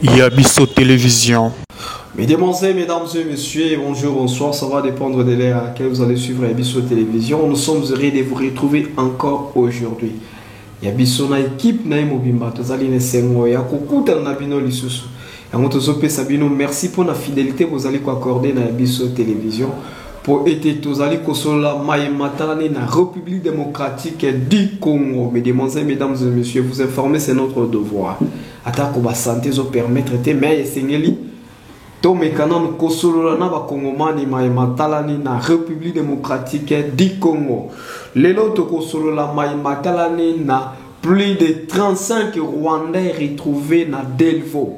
Yabiso Télévision. Mesdemoiselles, mesdames et messieurs, bonjour, bonsoir, ça va dépendre de l'heure à laquelle vous allez suivre Yabiso Télévision. Nous sommes heureux de vous retrouver encore aujourd'hui. Yabiso na équipe na mobimba, tozali ne sengo ya kokuta na bino lisusu. Yango tozope sabino, merci pour la fidélité que vous allez accorder na Yabiso Télévision. Pour être tozali kosola maïmatalani na République démocratique du Congo. Mesdemoiselles, mesdames et messieurs, vous informer c'est notre devoir. Atako ba santé zo permettre te mais sengeli to mekana no kosolola na ba kongomani maïmatalani na République démocratique du Congo. Lelo to kosolola maïmatalani na plus de 35 Rwandais retrouvés na Delvaux.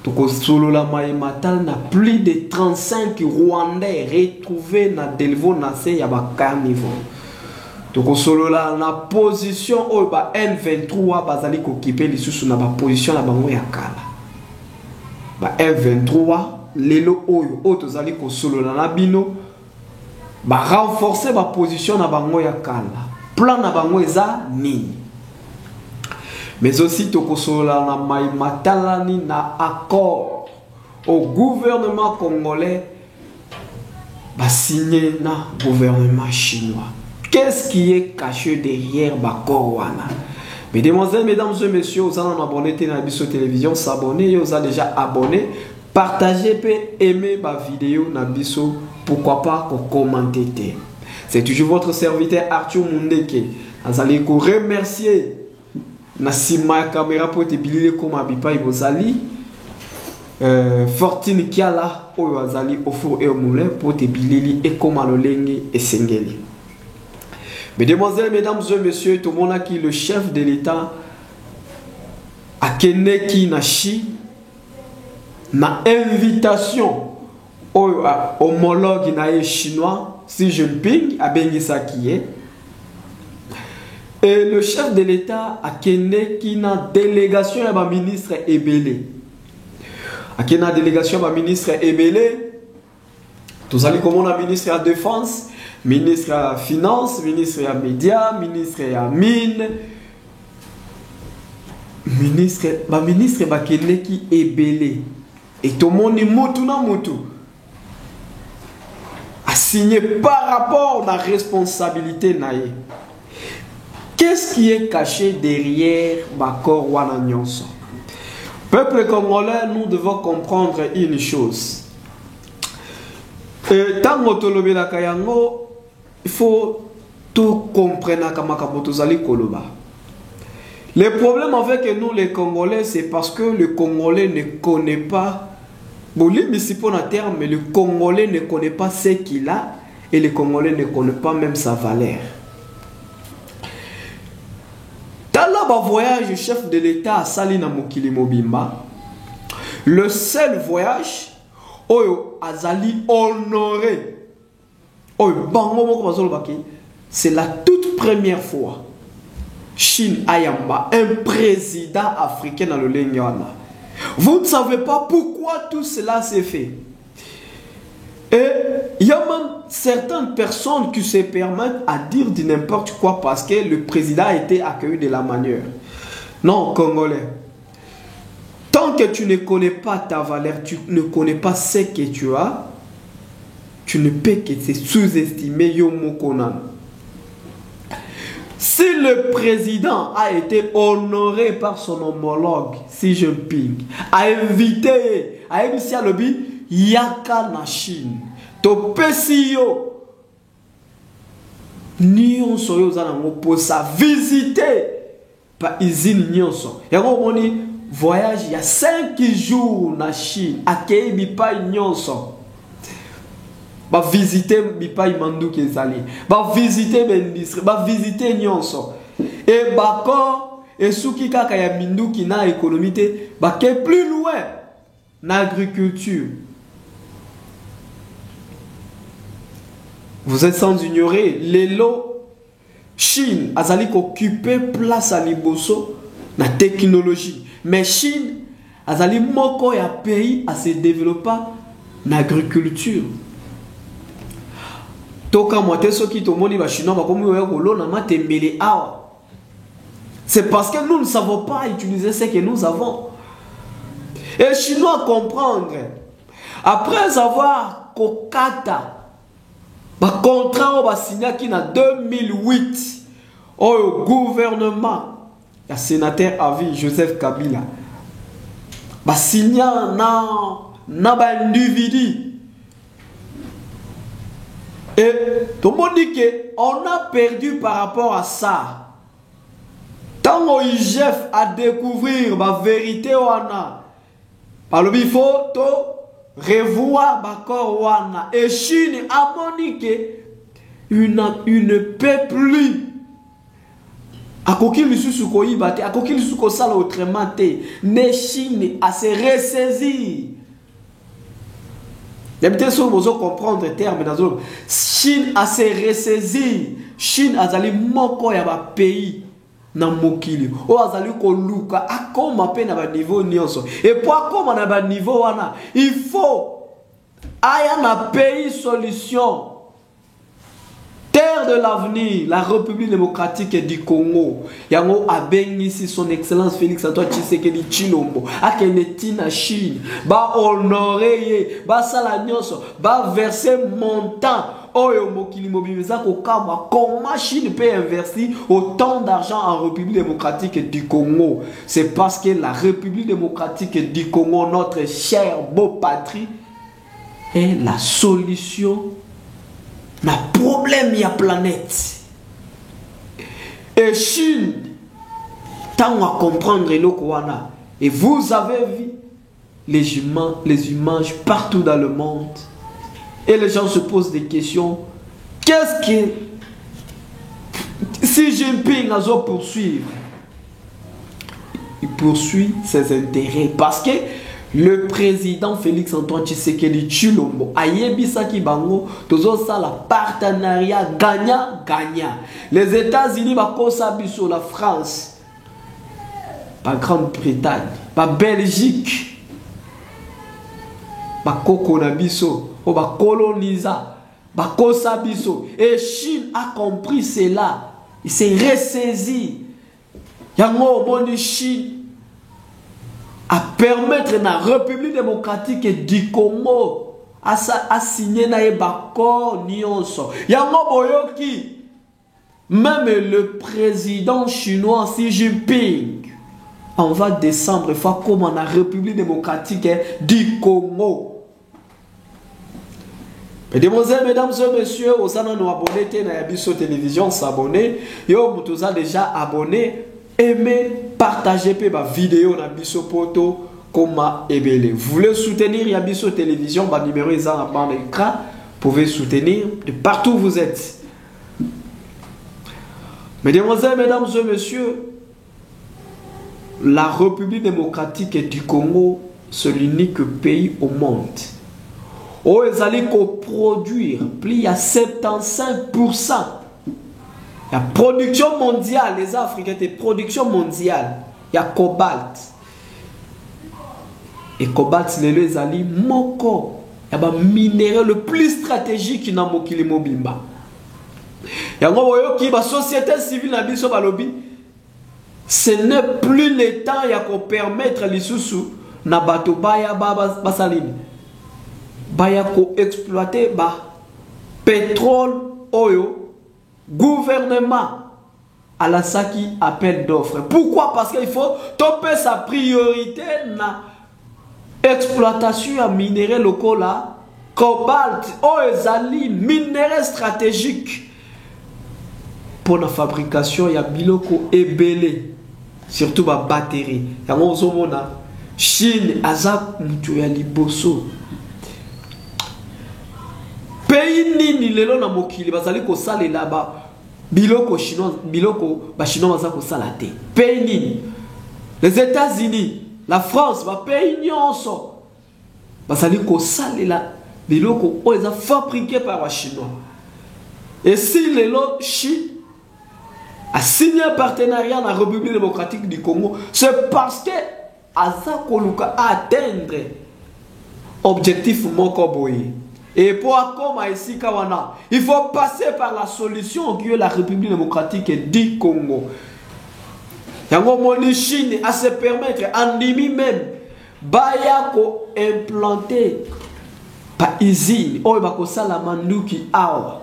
Tokosolola maïmatal na plus de 35 Rwandais retrouvés na Delvaux na se ya ba carnivore. Tokosolola na position oyo ba M23 bazali kokipe lisusu na ba position na bango ya kala. Ba M23 lelo oyo tozali kosolola na bino ba renforcer ba position na bango ya kala. Plan na bango eza nini? Mais aussi tokosolola na maïmatalani na accord au gouvernement congolais ba signé na gouvernement chinois. Qu'est-ce qui est caché derrière l'accord wana? Mesdemoiselles, mesdames et messieurs, vous allez abonner à Yabiso Télévision, s'abonner, vous avez déjà abonné, partagez et aimer ma vidéo na biso, pourquoi pas commenter. C'est toujours votre serviteur Arthur Mundeke. Vous allez remercier na sima caméra pour te bilile comme abipa ibozali Fortune Kiala oyo azali au four et au moulin pour te bilili et comme alolenge et sengeli. Mesdemoiselles, mesdames et messieurs, tout le monde a qui le chef de l'État a Keneki Nashi na invitation au homologue nae chinois Xi Jinping a Bengisa qui est. Et le chef de l'État a Keneki na délégation à ministre Ebele. A Kena délégation à ministre Ebele. Tous allez comme on a ministre à défense, ministre à finance, ministre à médias, ministre à mine, ministre Keneki Ebele. Et tout le monde mutu a signé par rapport à la responsabilité naïe. Qu'est-ce qui est caché derrière Bakor Wana Nyonso? Peuple congolais, nous devons comprendre une chose. Tant que il faut tout comprendre comme koloba. Le problème avec nous les Congolais, c'est parce que le Congolais ne connaît pas. Bon, mais le Congolais ne connaît pas ce qu'il a et le Congolais ne connaît pas même sa valeur. Dans le voyage, chef de l'État à Salina Mokili Mobimba, le seul voyage Oyo Azali honoré, c'est la toute première fois Chine Ayamba, un président africain dans le Lengyana. Vous ne savez pas pourquoi tout cela s'est fait. Et il y a même certaines personnes qui se permettent à dire de n'importe quoi parce que le président a été accueilli de la manière. Non, Congolais. Tant que tu ne connais pas ta valeur, tu ne connais pas ce que tu as, tu ne peux que te sous-estimer Yomokonan. Si le président a été honoré par son homologue, Xi Jinping, a invité à lobby Yaka na Chine, to pesio nyonso yo zanango pour sa visiter par usine nyonso. Yango moni voyage il y a 5 jours na Chine, akei bipa nyonso. Ba visiter bipa imandu kezali, ba visiter bendistre, ba visiter nyonso. Et bako et suki kaka ya minduki na économie te, ba ke plus loin na agriculture. Vous êtes sans ignorer, l'élo Chine azali occupé place à liboso na technologie. Mais Chine azali moko ya pays à se développer na agriculture. Toka moite soki tomoni ba chinois ba komi yo kolona matembele awa. C'est parce que nous ne savons pas utiliser ce que nous avons. Et les Chinois comprendre. Après avoir kokata, le contrat va signé en 2008 au gouvernement, le sénateur à vie Joseph Kabila, va signé dans un individu. Et tout le monde dit qu'on a perdu par rapport à ça. Tant que IGF a découvert la vérité, il faut revoir l'accord wana. Et Chine a moniqué une peut plus. A koki lisusu ko ibate, a koki lisusu ko sala autrement te. Ne Chine a se ressaisi. D'habitude, si vous comprendre le terme, Chine a se ressaisi. Chine a zali moko ya ba pays na mokili. O azali ko luka akoma pe na ba niveau nyonso. Et pour akoma na ba niveau wana, il faut aya na pays solution. Terre de l'avenir, la République démocratique du Congo. Yango a béni son excellence Félix Antoine Tshisekedi Tshilombo. Akeneti na Chine. Ba honorer, ba salanyonso, ba verser montant. Oyo mokili mobiliza ko kama. Comment Chine peut investir autant d'argent en République démocratique du Congo? C'est parce que la République démocratique du Congo, notre chère beau patrie, est la solution. Le problème, il y a planète. Et Chine, tant à comprendre le Kouana. Et vous avez vu les images partout dans le monde. Et les gens se posent des questions. Qu'est-ce que Xi Jinping a poursuivre? Il poursuit ses intérêts parce que le président Félix Antoine Tshisekedi Tshilombo a yebisaki bango tozo sala partenariat gagnant-gagnant. Les États-Unis bakosa biso, la France, la Grande-Bretagne, la Belgique, bakoko na biso, o bakolonisa, bakosa biso. Et Chine a compris cela. Il s'est ressaisi. Yango moni Chine à permettre la République démocratique du Congo à signer un accord nyonso. Yango boyoki, même le président chinois Xi Jinping, en 20 décembre, il faut comme la République démocratique du Congo. Mesdemoiselles, mesdames et messieurs, aux abonnés à Yabiso Télévision, s'abonner. Yo, vous avez déjà abonné. Aimez, partagez ma vidéo na biso poto Koma Ebele. Vous voulez soutenir Yabiso Télévision, bah numéro est en bas de l'écran. Vous pouvez soutenir de partout où vous êtes. Mesdemoiselles, mesdames et messieurs, la République démocratique du Congo, c'est l'unique pays au monde où ils allaient produire plus à 75%. La production mondiale, les Africains, c'est production mondiale. Il y a cobalt. Et cobalt, c'est les alliés moko. Il y a un minéral le plus stratégique dans Mokili Mobimba. Il y a une société civile dans Biso Balobi. Ce n'est plus le temps de permettre les sous na bato baya basaline. Baya ko exploiter ba pétrole oyo. Gouvernement à la saki appel d'offres. Pourquoi? Parce qu'il faut topper sa priorité na exploitation à minéraux locaux là, cobalt, oezali, minéraux stratégiques pour la fabrication ya biloko ebele, surtout ma batterie. Ya mona Chine azak mutu ya liboso. Pays nini lelo na mokili bazali ko sala là-bas biloko chinois biloko ba chinois bazali ko sala te. Pays nini? Les États-Unis, la France, ba pays nyonso bazali ko sala là biloko o eza fabriqué par les chinois. Et si lelo Chine a signé un partenariat dans la République démocratique du Congo, c'est parce que aza koluka atteindre objectif moko boye. Et pour comme ici Kawana, il faut passer par la solution qui est la République démocratique du Congo. Yango moni Chine à se permettre andimi même baya ko implanter pa usine oyo bako sala manduki awa.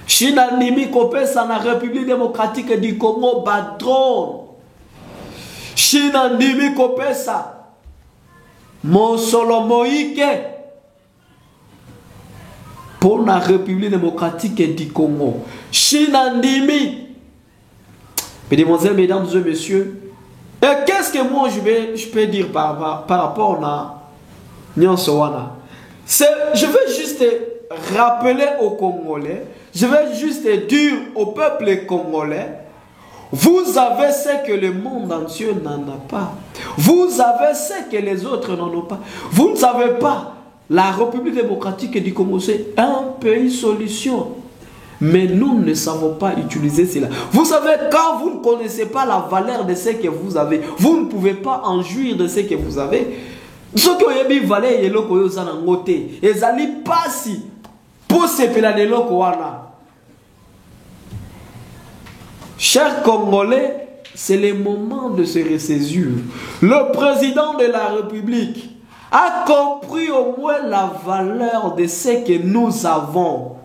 Chine andimi ko pesa na République démocratique du Congo ba drone. Chine andimi ko pesa Monsolo Moïse pour la République démocratique du Congo. Chine andimi. Mesdemoiselles, mesdames et messieurs, et qu'est-ce que moi je peux dire par rapport à Nyan Sowana? Je veux juste rappeler aux Congolais, je veux juste dire au peuple congolais, vous avez ce que le monde entier n'en a pas. Vous avez ce que les autres n'en ont pas. Vous ne savez pas, la République démocratique du Congo, c'est un pays solution. Mais nous ne savons pas utiliser cela. Vous savez, quand vous ne connaissez pas la valeur de ce que vous avez, vous ne pouvez pas en jouir de ce que vous avez. Ce que vous avez valeur, c'est ce que vous avez. Et vous n'allez pas si pour se faire de l'eau. Chers Congolais, c'est le moment de se ressaisir. Le président de la République a compris au moins la valeur de ce que nous avons.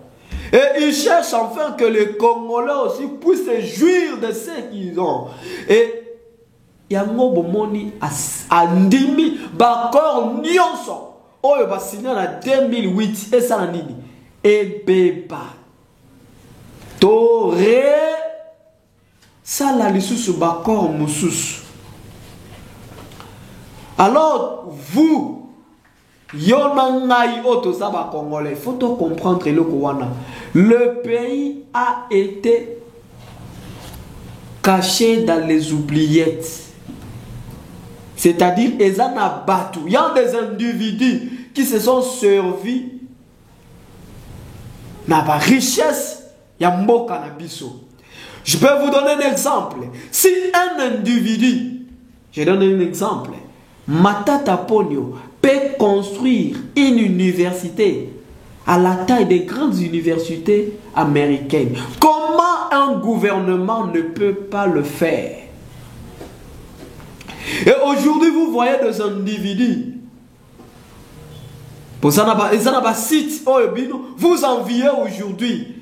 Et il cherche enfin que les Congolais aussi puissent se jouir de ce qu'ils ont. Et yango bomoni andimi bakor nyonso oyo basigné na 2008 et ça nini et beba tore ça la lisusu bakor mususu. Alors vous Yonangai Otosaba Congolais, il faut comprendre le Kouana. Le pays a été caché dans les oubliettes. C'est-à-dire, il y a des individus qui se sont servis dans la richesse. Je peux vous donner un exemple. Si un individu, je donne un exemple, Matata Ponyo peut construire une université à la taille des grandes universités américaines. Comment un gouvernement ne peut pas le faire? Et aujourd'hui, vous voyez des individus. Pour ça, vous enviez aujourd'hui.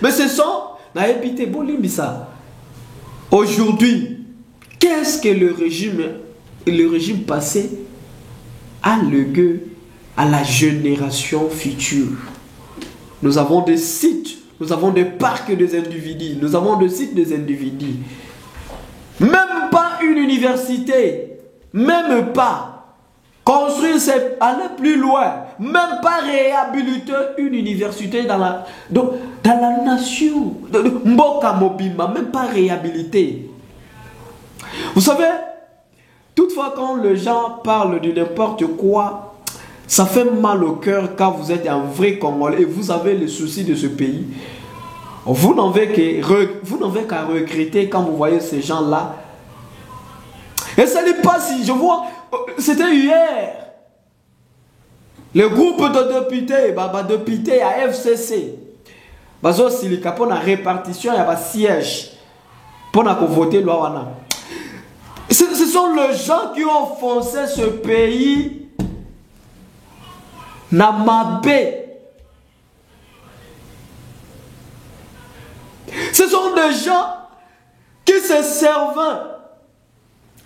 Mais ce sont... Aujourd'hui, qu'est-ce que le régime passé a légué à la génération future? Nous avons des sites, nous avons des parcs des individus, nous avons des sites des individus. Même pas une université, même pas construire, c'est aller plus loin, même pas réhabiliter une université dans la nation, Mboka Mobimba, même pas réhabiliter. Vous savez, toutefois, quand les gens parlent de n'importe quoi, ça fait mal au cœur quand vous êtes un vrai Congolais et vous avez le souci de ce pays. Vous n'avez qu'à regretter quand vous voyez ces gens-là. Et ça n'est pas si, je vois, c'était hier. Le groupe de députés à FCC, pour la répartition, il y a un siège pour voter loi. Ce sont les gens qui ont foncé ce pays na mabé. Ce sont des gens qui se servent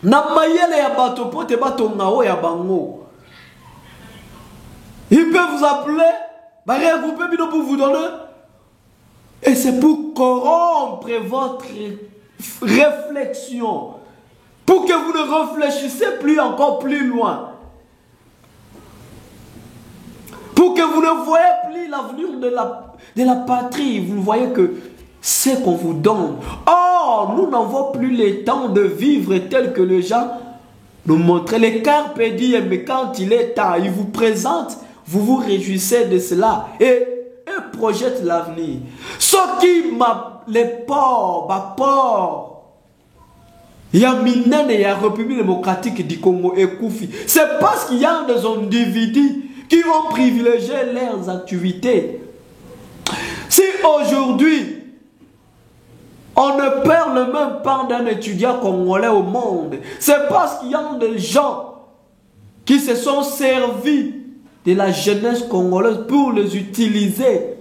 na mayele ya bato pote bato ngao ya bango. Ils peuvent vous appeler, regrouper pour vous donner. Et c'est pour corrompre votre réflexion. Pour que vous ne réfléchissez plus encore plus loin. Pour que vous ne voyez plus l'avenir de la patrie. Vous voyez que c'est qu'on vous donne. Or, nous n'avons plus le temps de vivre tel que les gens nous montrent. Les carpe diem, mais quand il est temps, ils vous présentent, vous vous réjouissez de cela. Et projettent l'avenir. Ce qui m'a les ports, il y a Minene et il y a République démocratique du Congo et Koufi. C'est parce qu'il y a des individus qui ont privilégié leurs activités. Si aujourd'hui, On ne parle même pas d'un étudiant congolais au monde. C'est parce qu'il y a des gens qui se sont servis de la jeunesse congolaise pour les utiliser.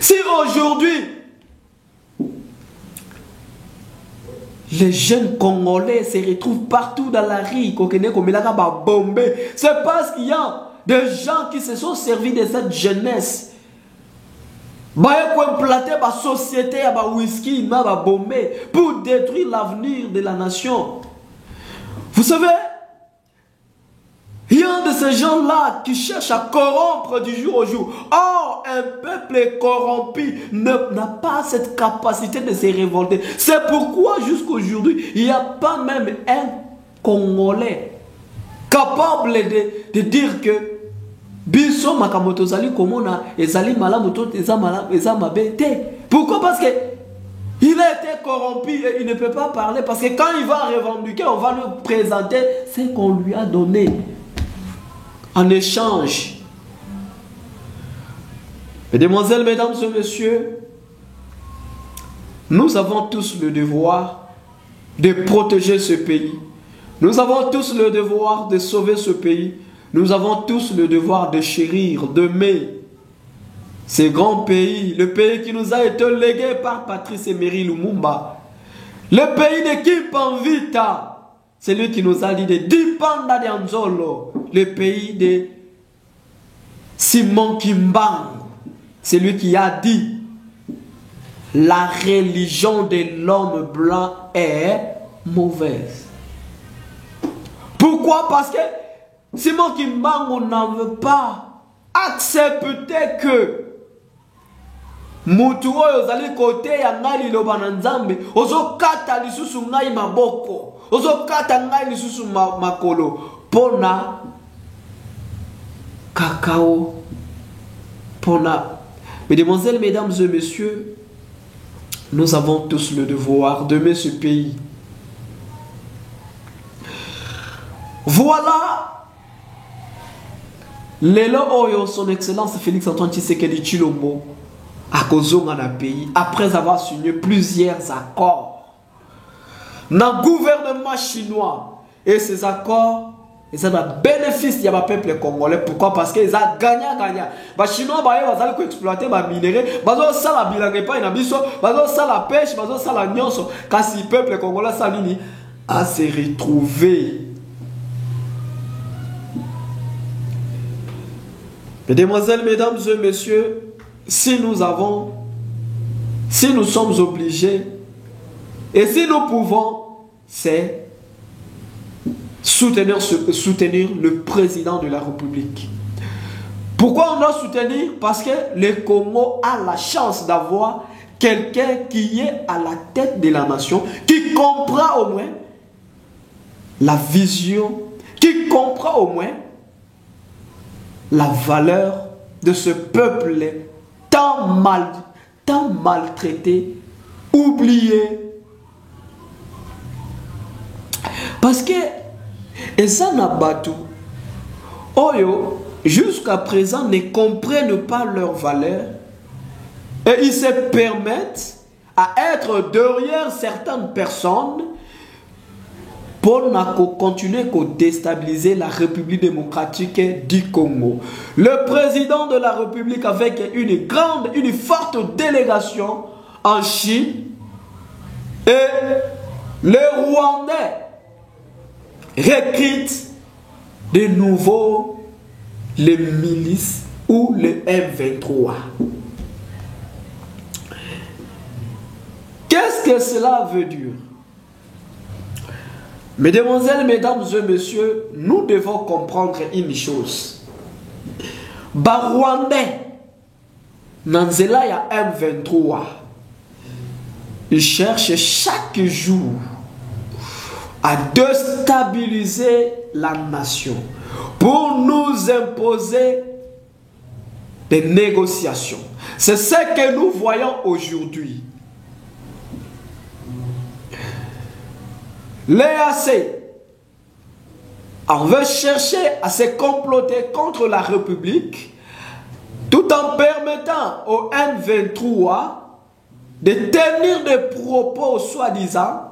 Si aujourd'hui, les jeunes congolais se retrouvent partout dans la rue, c'est parce qu'il y a des gens qui se sont servis de cette jeunesse. Pour implanter la société, la whisky, la bombée, pour détruire l'avenir de la nation. Vous savez, il y a de ces gens-là qui cherchent à corrompre du jour au jour. Or, un peuple corrompu n'a pas cette capacité de se révolter. C'est pourquoi jusqu'aujourd'hui, il n'y a pas même un Congolais capable de dire que biso makamoto zali komona ezali malamu to eza mabe te. Pourquoi? Parce que il a été corrompu et il ne peut pas parler, parce que quand il va revendiquer, on va lui présenter ce qu'on lui a donné en échange. Mesdemoiselles, mesdames et messieurs, nous avons tous le devoir de protéger ce pays. Nous avons tous le devoir de sauver ce pays. Nous avons tous le devoir de chérir, d'aimer ce grand pays, le pays qui nous a été légué par Patrice Emery Lumumba. Le pays de Kimpanvita, c'est lui qui nous a dit de Dipanda de Anzolo. Le pays de Simon Kimbangu, c'est lui qui a dit la religion de l'homme blanc est mauvaise. Pourquoi? Parce que Simon Kimbangu n'en veut pas accepter que mutu oyo ozali kote ya ngai liloba na Nzambe ozokata lisusu ngai maboko, ozokata ngai lisusu makolo pona cacao, pona. Mesdemoiselles, mesdames et messieurs, nous avons tous le devoir d'aimer ce pays. Voilà Lelo Oyo, son excellence Félix Antoine Tshisekedi Tshilombo a kozonga na pays après avoir signé plusieurs accords dans le gouvernement chinois. Et ces accords, ils ont un bénéfice du peuple congolais. Pourquoi? Parce qu'ils ont gagné. Les Chinois ont exploité les minéraux, ils ont bilangué pas ils ont la pêche, ils ont la nyonso. Quand le peuple congolais a se retrouvé. Mesdemoiselles, mesdames et messieurs, si nous sommes obligés, et si nous pouvons, c'est soutenir le président de la République. Pourquoi on doit soutenir? Parce que le Congo a la chance d'avoir quelqu'un qui est à la tête de la nation, qui comprend au moins la vision, qui comprend au moins la valeur de ce peuple tant maltraité, oublié. Parce que Ezanabatu, Oyo, jusqu'à présent ne comprennent pas leur valeur et ils se permettent à être derrière certaines personnes pour continuer à déstabiliser la République démocratique du Congo. Le président de la République avec une forte délégation en Chine et les Rwandais recrutent de nouveau les milices ou les M23. Qu'est-ce que cela veut dire? Mesdemoiselles, mesdames et messieurs, nous devons comprendre une chose. Rwandais, Nanzela ya M23, ils cherchent chaque jour à déstabiliser la nation pour nous imposer des négociations. C'est ce que nous voyons aujourd'hui. L'EAC, on veut chercher à se comploter contre la République tout en permettant au M23 de tenir des propos soi-disant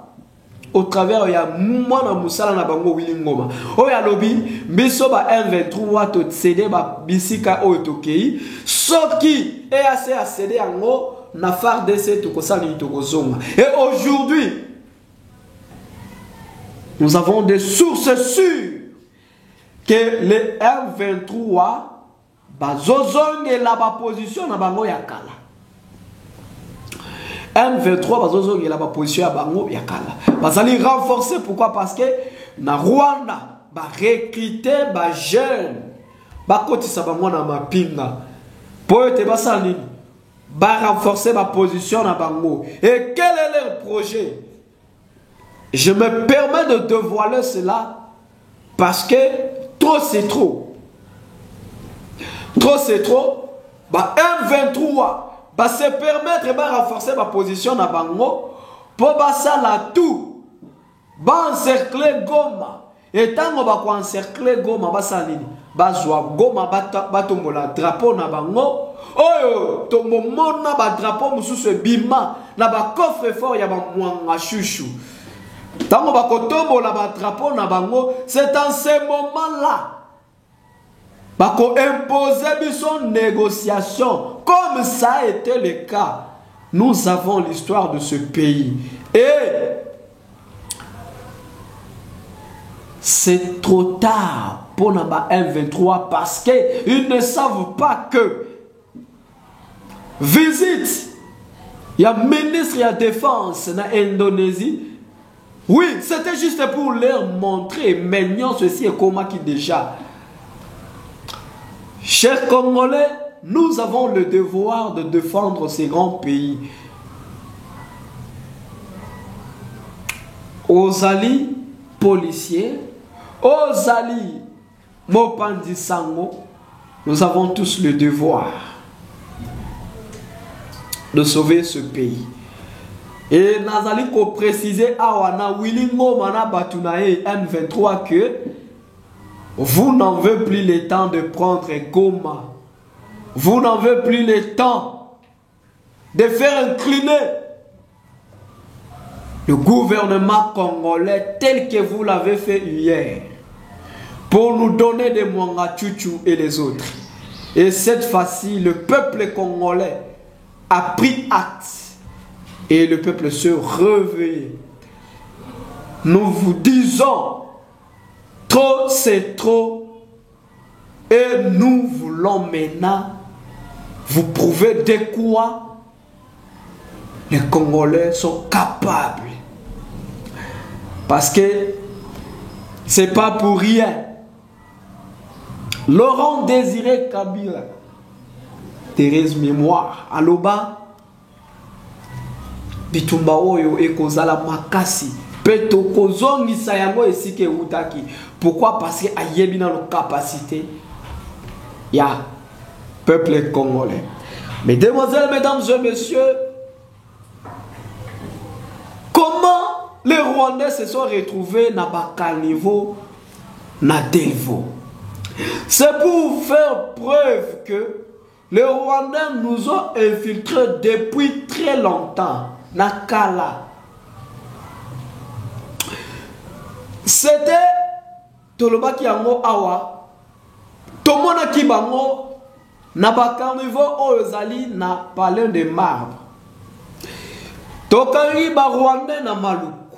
au travers de Mwana Moussala na bango Willy Ngoma. Oya lobby, biso ba M23 to cédé ba bisika o tokei. Soki EAC a cédé yango na FARDC to kosali to kozonga. Et aujourd'hui, nous avons des sources sûres que les M23 bazozonge la ba position na bango ya kala. M23 bazozonge la ba position ya bango ya kala. Bazali renforcer pourquoi? Parce que na Rwanda ba recruter ba jeune ba kotisa bango na mapinga. Pour te basali ba renforcer ba position na bango. Et quel est leur projet? Je me permets de dévoiler cela parce que trop c'est trop. Trop c'est trop. Bah M23 va se permettre de renforcer ma position dans Bango pour ça la tout. Va encercler Goma. Et tant qu'on va encercler Goma, va s'aligner. Va jouer Goma, va tomber la drapeau na Bango. Oh, to moment na ba drapeau musu se bima na ba coffre fort ya ba mwanga chouchou. Tant qu'on va tomber la drapeau na Bango, c'est en ce moment-là. Bako imposer son négociation comme ça a été le cas. Nous avons l'histoire de ce pays et c'est trop tard pour la M23 parce qu'ils ne savent pas que visite il y a ministre de la défense en Indonésie. Oui, c'était juste pour leur montrer maintenant ceci et comment qui déjà. Chers Congolais, nous avons le devoir de défendre ces grands pays. Aux alliés policiers, aux alliés Mopandi Sango, nous avons tous le devoir de sauver ce pays. Et nous allons préciser à Willy Ngoma Batunae M23 que vous n'en avez plus le temps de prendre Goma. Vous n'en avez plus le temps de faire incliner le gouvernement congolais tel que vous l'avez fait hier pour nous donner des Mwanga Tchouchou et les autres. Et cette fois-ci, le peuple congolais a pris acte et le peuple se réveille. Nous vous disons, trop c'est trop et nous voulons maintenant vous prouver de quoi les Congolais sont capables. Parce que c'est pas pour rien. Laurent Désiré Kabila, Thérèse Mémoire, Aloba, Bitumba Oyo et Kozala Makasi. Peto Kozongi Sayango et Sike Utaki. Pourquoi? Parce qu'il y a une capacité. Il y a peuple congolais. Mesdemoiselles, mesdames et messieurs, comment les Rwandais se sont retrouvés dans le niveau na Delvaux? C'est pour faire preuve que les Rwandais nous ont infiltrés depuis très longtemps. Na Kala. C'était Toloba Kiango Awa. Tomona Kibango na bakarnivo Oyozali na palais de marbre. Tokangi ba Rwandais na Maluku.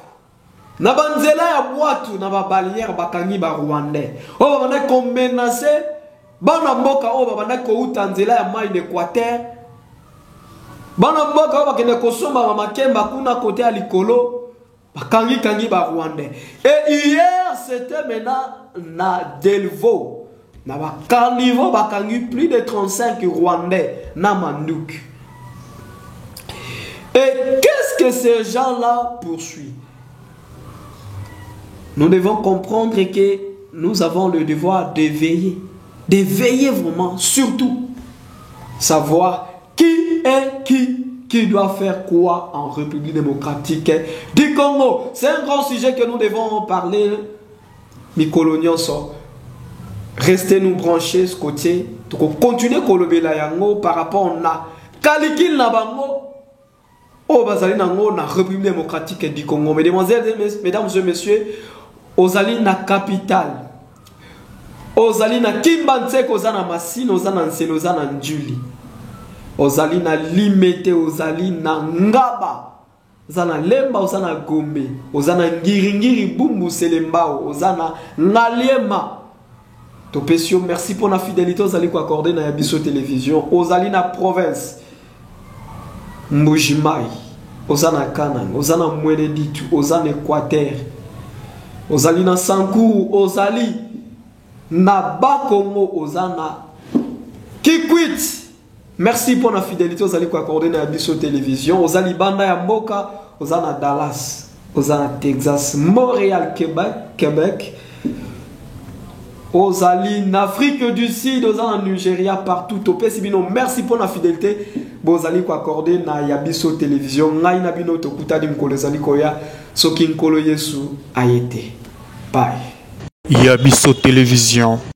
Na banzela ya boatu na ba barrière bakangi ba Rwandais. O babana ko menacer bana mboka o babana ko utanzela ya mai d'Équateur. Bana mboka o bakene ko somba ba makemba kuna côté ya likolo. Bakangi ba Rwandais. Et hier c'était maintenant na Delvaux. Na ba carnivore bakangi plus de 35 Rwandais na Mandouk. Et qu'est-ce que ces gens-là poursuivent? Nous devons comprendre que nous avons le devoir de veiller vraiment, surtout savoir qui est qui doit faire quoi en République démocratique du Congo. C'est un grand sujet que nous devons parler. Mikolonion sort. Restez nous branchés ce côté. Donc continuez Kolobela Yango par rapport à Kalikil Nabango. Oh, bazali nango na République démocratique du Congo. Mesdames et messieurs, ozali na capitale. Ozali na Kimbantseko, ozana Masine, ozana Nsele, ozana Njuli. Ozali na Limete, ozali na Ngaba. Ozana Lemba, ozana Gombe. Ozana Ngiringiri, Bumbu, Selembao. Ozana Ngaliema. Topesio, merci pour la fidélité. Ozali ko accordé na Yabiso Télévision. Ozali na province. Mbujimai. Ozana Kanang. Ozana Mweneditu. Ozana Équateur. Ozali na Sankourou. Ozali na Bakongo. Ozana Kikwit. Merci pour la fidélité. Ozali ko accordé na Yabiso Télévision. Ozali Banda ya Mboka. Ozana Dallas. Ozana Texas. Montréal, Québec. Ozali en Afrique du Sud, ozali en Nigeria, partout. Topé Sibino, merci pour la fidélité. Bozali ko accordé na Yabiso Télévision. Ngai na bino tokuta di mkolo zali koya. Soki nkolo Yesu ayete. Bye. Yabiso Télévision.